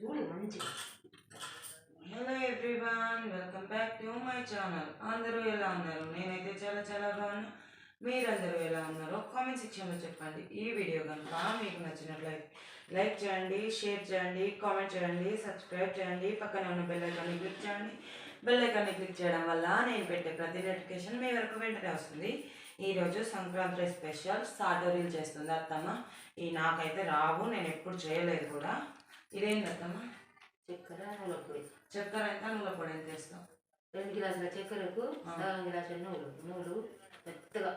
Hello everyone, welcome back to my channel. అందరూ ఎలా ఉన్నారు? నేనైతే చాలా చాలా బాగున్నా. మీరందరూ ఎలా ఉన్నారో కామెంట్ సెక్షన్లో చెప్పండి. ఈ వీడియో కనుక మీకు నచ్చినట్లయితే లైక్ చేయండి, షేర్ చేయండి, కామెంట్ చేయండి, సబ్స్క్రైబ్ చేయండి, పక్కనే ఉన్న బెల్ ఐకాన్ని క్లిక్ చేయండి. బెల్ ఐకాన్ని క్లిక్ చేయడం వల్ల నేను పెట్టే ప్రతి నోటిఫికేషన్ మీ వరకు వెంటనే వస్తుంది. ఈరోజు సంక్రాంతి స్పెషల్ సాటోరీలు చేస్తుంది అత్తమ్మ. నాకైతే రావు, నేను ఎప్పుడు చేయలేదు కూడా. ఇదేంటి అత్తమ్మ? చక్కెర నువ్వుల పొడి. చక్కెర ఎంత, నువ్వుల పొడి ఎంత వేస్తాం? 2 గ్లాసుల చక్కెరకు సగం గ్లాసుల నువ్వులు మెత్తగా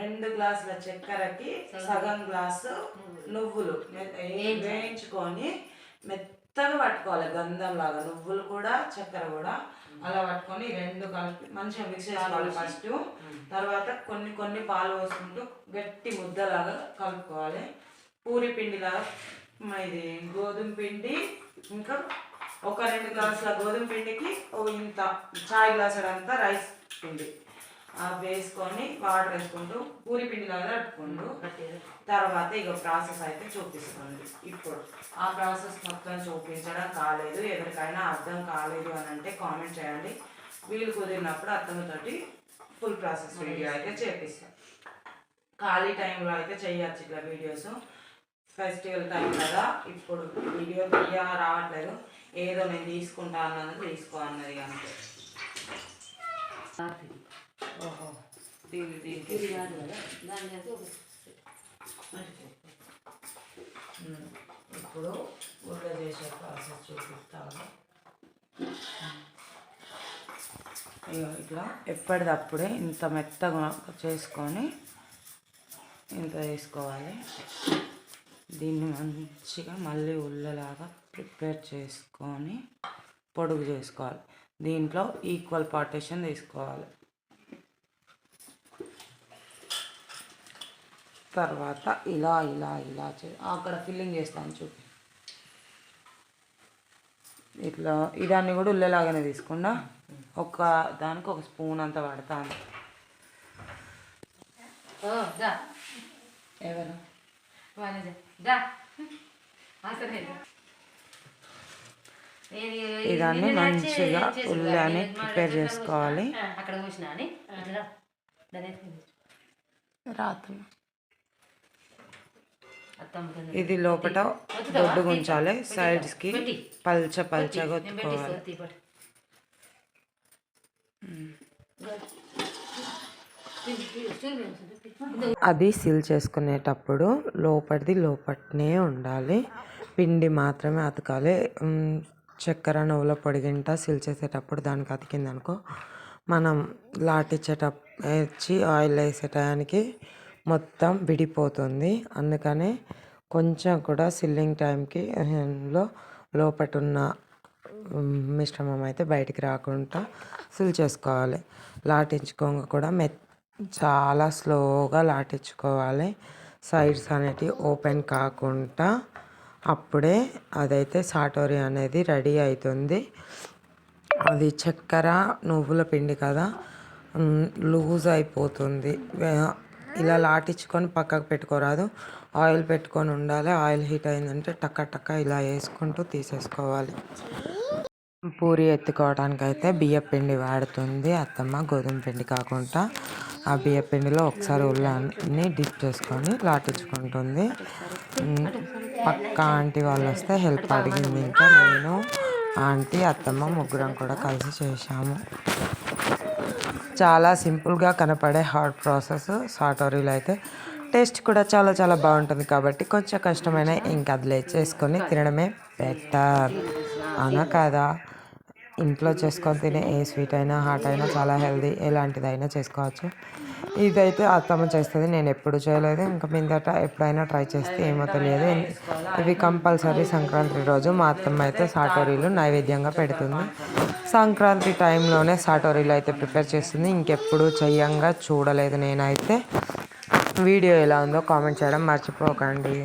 2 గ్లాసుల చక్కెరకి సగం గ్లాసు నువ్వులు వేయించుకొని మెత్తగా పట్టుకోవాలి, గంధం లాగా. నువ్వులు కూడా చక్కెర కూడా అలా పట్టుకొని 2 కలిపి మంచిగా మిక్స్ చేసుకోవాలి ఫస్ట్. తర్వాత కొన్ని కొన్ని పాలు పోసుకుంటూ గట్టి ముద్దలాగా కలుపుకోవాలి. పూరి పిండిలాగా. ఇది గోధుమ పిండి, ఇంకా ఒక 2 గ్లాసుల గోధుమ పిండికి ఇంత చాయ్ గ్లాసులంతా రైస్ పిండి వేసుకొని వాటర్ వేసుకుంటూ పూరి పిండిలాగా కట్టుకుంటూ తర్వాత ఇక ప్రాసెస్ అయితే చూపిస్తుంది. ఇప్పుడు ఆ ప్రాసెస్ మొత్తం చూపించడం కాలేదు, ఎవరికైనా అర్థం కాలేదు అని అంటే కామెంట్ చేయండి. వీలు కుదిరినప్పుడు అర్థంతోటి ఫుల్ ప్రాసెస్ వీడియో అయితే చేపిస్తాం. ఖాళీ టైంలో అయితే చేయొచ్చు ఇట్లా వీడియోస్. ఫెస్టివల్ టైం కదా, ఇప్పుడు వీడియో రావట్లేదు. ఏదో నేను తీసుకుంటా అన్నది తీసుకో అన్నది అంతే. ఓహో, ఇప్పుడు ఉల్ల చేసే ప్రాసెస్ చూపిస్తాను. ఇట్లా ఎప్పటిదప్పుడే ఇంత మెత్తగా చేసుకొని ఇంత వేసుకోవాలి. దీన్ని మంచిగా మళ్ళీ ఉల్లలాగా ప్రిపేర్ చేసుకొని పొడుగు చేసుకోవాలి. దీంట్లో ఈక్వల్ పార్టీషన్ తీసుకోవాలి. తర్వాత ఇలా ఇలా ఇలా అక్కడ ఫిల్లింగ్ చేస్తాను చూపి. ఇట్లా ఇదాన్ని కూడా ఉల్లలాగానే తీసుకుండా ఒక దానికి ఒక స్పూన్ అంత పడతాను. ఎవరు ఇదాన్ని మంచిగా ఉల్లాని ప్రిపేర్ చేసుకోవాలి. ఇది లోపల దొడ్డుగా ఉంచాలి, సైడ్స్కి పల్చగా ఒత్తుకోవాలి. అది సీల్ చేసుకునేటప్పుడు లోపట్నే ఉండాలి, పిండి మాత్రమే అతకాలి. చక్కెర నువ్వుల పొడి గింట సీల్ చేసేటప్పుడు దానికి అతికిందనుకో మనం లాటిచ్చి ఆయిల్ వేసే టయానికి మొత్తం విడిపోతుంది. అందుకనే కొంచెం కూడా సిల్లింగ్ టైంకి లోపట ఉన్న మిశ్రమం అయితే బయటికి రాకుండా సీల్ చేసుకోవాలి. లాటించుకోగా కూడా చాలా స్లోగా లాటించుకోవాలి, సైడ్స్ అనేటివి ఓపెన్ కాకుండా. అప్పుడే అదైతే సాటోరీ అనేది రెడీ అవుతుంది. అది చక్కెర నువ్వుల పిండి కదా, లూజ్ అయిపోతుంది. ఇలా లాటించుకొని పక్కకు పెట్టుకోరాదు, ఆయిల్ పెట్టుకొని ఉండాలి. ఆయిల్ హీట్ అయిందంటే టక్క ఇలా వేసుకుంటూ తీసేసుకోవాలి. పూరి ఎత్తుకోవడానికి అయితే బియ్యపిండి వాడుతుంది అత్తమ్మ, గోధుమ పిండి కాకుండా. ఆ బియ్యపిండిలో ఒకసారి ఉల్లాన్ని డిప్ చేసుకొని లాటించుకుంటుంది. పక్క ఆంటీ వాళ్ళు వస్తే హెల్ప్ అడిగింది. ఇంకా నేను ఆంటీ అత్తమ్మ ముగ్గురం కూడా కలిసి చేశాము. చాలా సింపుల్గా కనపడే హార్డ్ ప్రాసెస్ సాటోరీలు అయితే టేస్ట్ కూడా చాలా చాలా బాగుంటుంది. కాబట్టి కొంచెం కష్టమైన ఇంకా అది చేసుకొని తినడమే బెటర్ అనా కదా. ఇంట్లో చేసుకొని తినే ఏ స్వీట్ అయినా హాట్ అయినా చాలా హెల్దీ, ఎలాంటిదైనా చేసుకోవచ్చు. ఇదైతే అత్తమ్మ చేస్తుంది, నేను ఎప్పుడు చేయలేదు. ఇంకా మీదట ఎప్పుడైనా ట్రై చేస్తే ఏమో తెలియదు. ఇవి కంపల్సరీ సంక్రాంతి రోజు మా అత్తమ్మ అయితే సాటోరీలు నైవేద్యంగా పెడుతుంది. సంక్రాంతి టైంలోనే సాటోరీలు అయితే ప్రిపేర్ చేస్తుంది, ఇంకెప్పుడు చెయ్యంగా చూడలేదు నేనైతే. వీడియో ఎలా ఉందో కామెంట్ చేయడం మర్చిపోకండి.